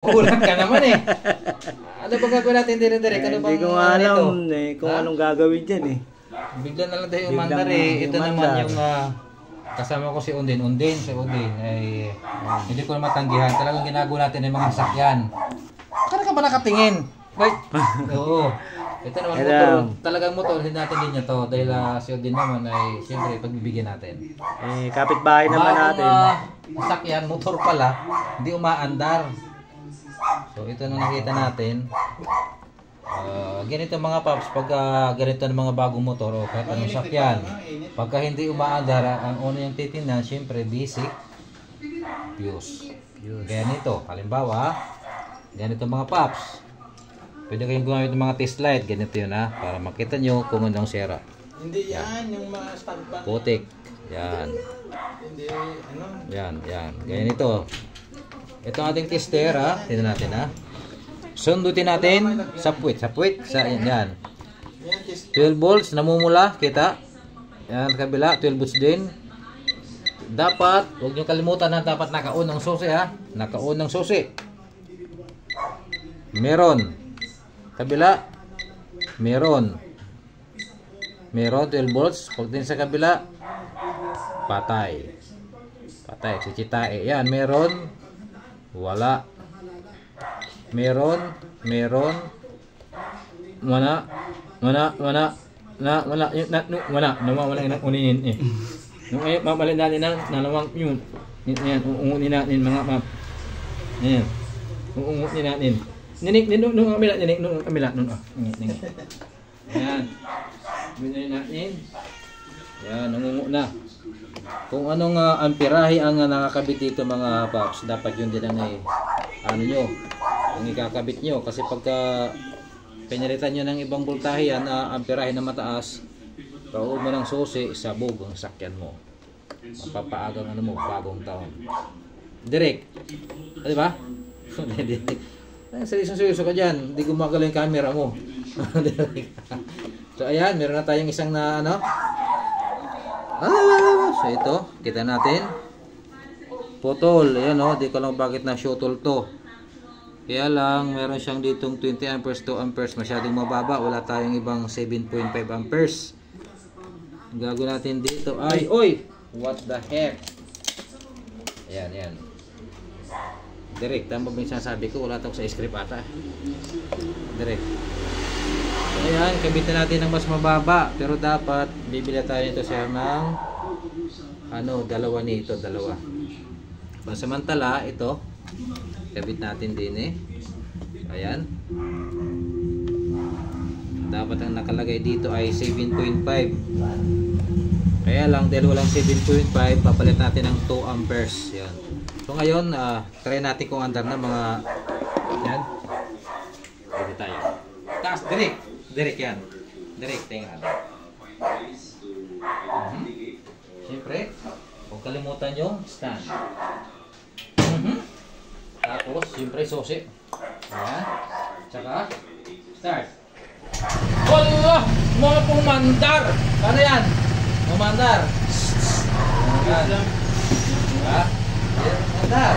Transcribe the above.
Kulang ka naman eh. Ano ba gagawin natin dire-direct? Ano bang Hindi ko nga alam kung anong gagawin dyan eh. Bigla na lang tayo umandar eh. Ito naman yung kasama ko si Undin. Si Undin ay hindi ko na matanggihan. Talagang ginagawa natin yung mga sakyan. Saan ka ba nakatingin? Right? Oo. Ito naman motor. Talagang motor. Hindi natin din niya to. Dahil si Undin naman ay siyempre pagbibigyan natin. Kapitbahay naman natin. Sakyan, motor pala. Hindi umaandar. So ito na nakita natin. Ganito mga paps, pagka ganito ng mga bagong motor o kahit anong sakyan, pagka hindi umaandar, ang una yung titingnan, syempre basic fuse. Ganito, halimbawa, ganito mga paps. Pwede kayong gumamit ng mga test light, ganito yun para makita nyo kung anong sira. Hindi yan, yung mga stampan. Putik. Yan. Hindi, ano? Yan. Ganito. Ito ang ating tester tingnan natin sundutin natin sa puwit. Sa yan. 12 volts namumula, kita. Yan kabila, 12 volts din. Dapat, huwag niyo kalimutan na dapat naka-on ng susi Naka-on ng susi. Meron. Kabila. Meron 12 volts. Pag din sa kabila, patay. Chichitae. Yan, meron. Wala. Meron. Wala. Nawawala ng uninin eh. Nung ay mamalin natin nalawang yun. Yan, uungunin natin mga map. Yan. Uungunin natin. Nung kamila. Yan. Binayin natin. Yan, nangungu na. Kung anong amperahe ang nakakabit dito mga paps, dapat yun din ang ang ikakabit nyo. Kasi pagka pinalitan nyo ng ibang voltahe yan, amperahe na mataas, pauwi mo ng susi, sabog ang sakyan mo. Mapapaagang bagong taon. Direct. Di ba? Seryoso ka dyan. Hindi gumagalaw yung camera mo. So ayan, meron na tayong isang so ito, kita natin. Putol, ayan di ko lang bakit na shuttle to. Kaya lang, meron siyang ditong 20 amperes, 2 amperes, masyadong mababa. Wala tayong ibang 7.5 amperes. Ang gagawin natin dito ay, what the heck? Ayan. Direct, tama ba yung sinasabi ko? Wala ito sa script ata. Direct. So, ayan, kabitin natin ng mas mababa. Pero dapat, bibili tayo nito sir ng dalawa nito. Pansamantala, ito kabit natin din ayan. Dapat ang nakalagay dito ay 7.5. Kaya lang, dahil walang 7.5, papalit natin ng 2 amperes. Yan. So ngayon, try natin kung andar na mga yan. Pwede tayo. Taas, direct yan. Direct, tingnan. Siyempre, huwag kalimutan yung stand. Tapos, siyempre, susi. Ayan. Tsaka, start. Wala! Mga pumandar! Ano yan? Pumandar! Ayan. Pumandar!